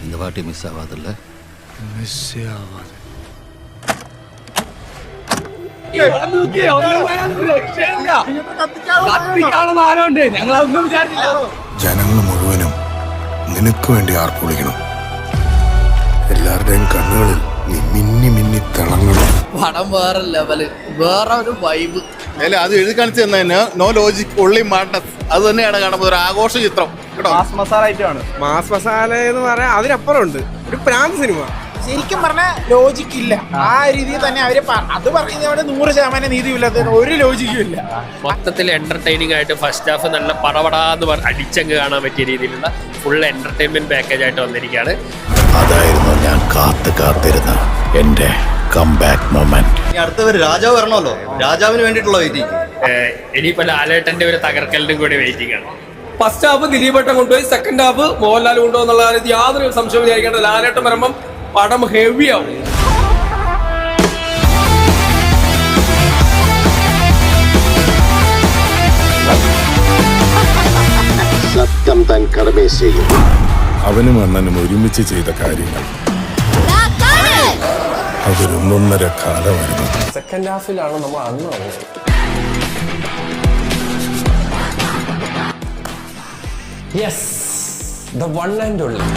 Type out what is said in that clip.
இந்த வாட்டி மிஸ் ஆகாதுல்ல? മിസ്സേ ആവാതെ. ജനങ്ങൾ മുഴുവനും നിനക്ക് വേണ്ടി ആർപ്പുളിക്കണം. എല്ലാവരുടെയും കണ്ണുകളിൽ നീ മിന്നി മിന്നി തിളങ്ങണം. പടം വേറെ ലെവല്, വേറെ ഒരു വൈബ്. അല്ല, അത് എഴുതി കാണിച്ചു തന്നെ നോ ലോജിക് ഉള്ളി മാട്ടസ്. അത് തന്നെയാണ് കാണുമ്പോൾ ഒരു ആഘോഷ ചിത്രം. മാസ് മസാല ഐറ്റമാണ്. മാസ് മസാല എന്ന് പറയാൻ അതിനപ്പുറം ഉണ്ട്. ഒരു പ്രാന്ത് സിനിമ. ശരിക്കും പറഞ്ഞാൽ ലോജിക് ഇല്ല. ആ രീതിയിൽ തന്നെ അവര് അത് പറയുന്നവിടെ 100% നീതിയില്ലാത്ത ഒരു ലോജിക്കും ഇല്ല. മൊത്തത്തിൽ എന്റർടൈനിങ് ആയിട്ട് ഫസ്റ്റ് ഹാഫ് നല്ല പടപടാന്ന് അടിച്ചങ്ങ് കാണാൻ പറ്റിയ രീതിയിലുള്ള ഫുൾ എന്റർടൈൻമെന്റ് പാക്കേജ് ആയിട്ട് വന്നിരിക്കുകയാണ്. അതായിരുന്നു ഞാൻ കാത്തിരുന്ന എന്റെ കംബാക്ക് മൊമെന്റ്. അടുത്തവർ രാജാവ് വരണമല്ലോ, രാജാവിന് വേണ്ടിയിട്ടുള്ള വെയിറ്റിംഗ്. ഇനിയിപ്പോ ലാലേട്ടന്റെ ഒരു തകർക്കലിനും കൂടി വെയിറ്റിംഗ് ആണ്. ഫസ്റ്റ് ഹാഫ് ദിലീപേട്ടൻ കൊണ്ടുപോയി, സെക്കൻഡ് ഹാഫ് മോഹൻലാൽ കൊണ്ടുപോകുന്നുള്ള കാര്യത്തിൽ യാതൊരു സംശയവും വിചാരിക്കേണ്ട. ലാലേട്ടൻ വരുമ്പം പടം ഹെവിയാവും. സത്യം താൻ കടമേ ചെയ്യും. അവനും അണ്ണനും ഒരുമിച്ച് ചെയ്ത കാര്യങ്ങൾ അതൊരൊന്നൊന്നര കാലമായിരുന്നു. സെക്കൻഡ് ഹാഫിലാണ് നമ്മൾ അന്ന് വന്നത്. Yes, the one and only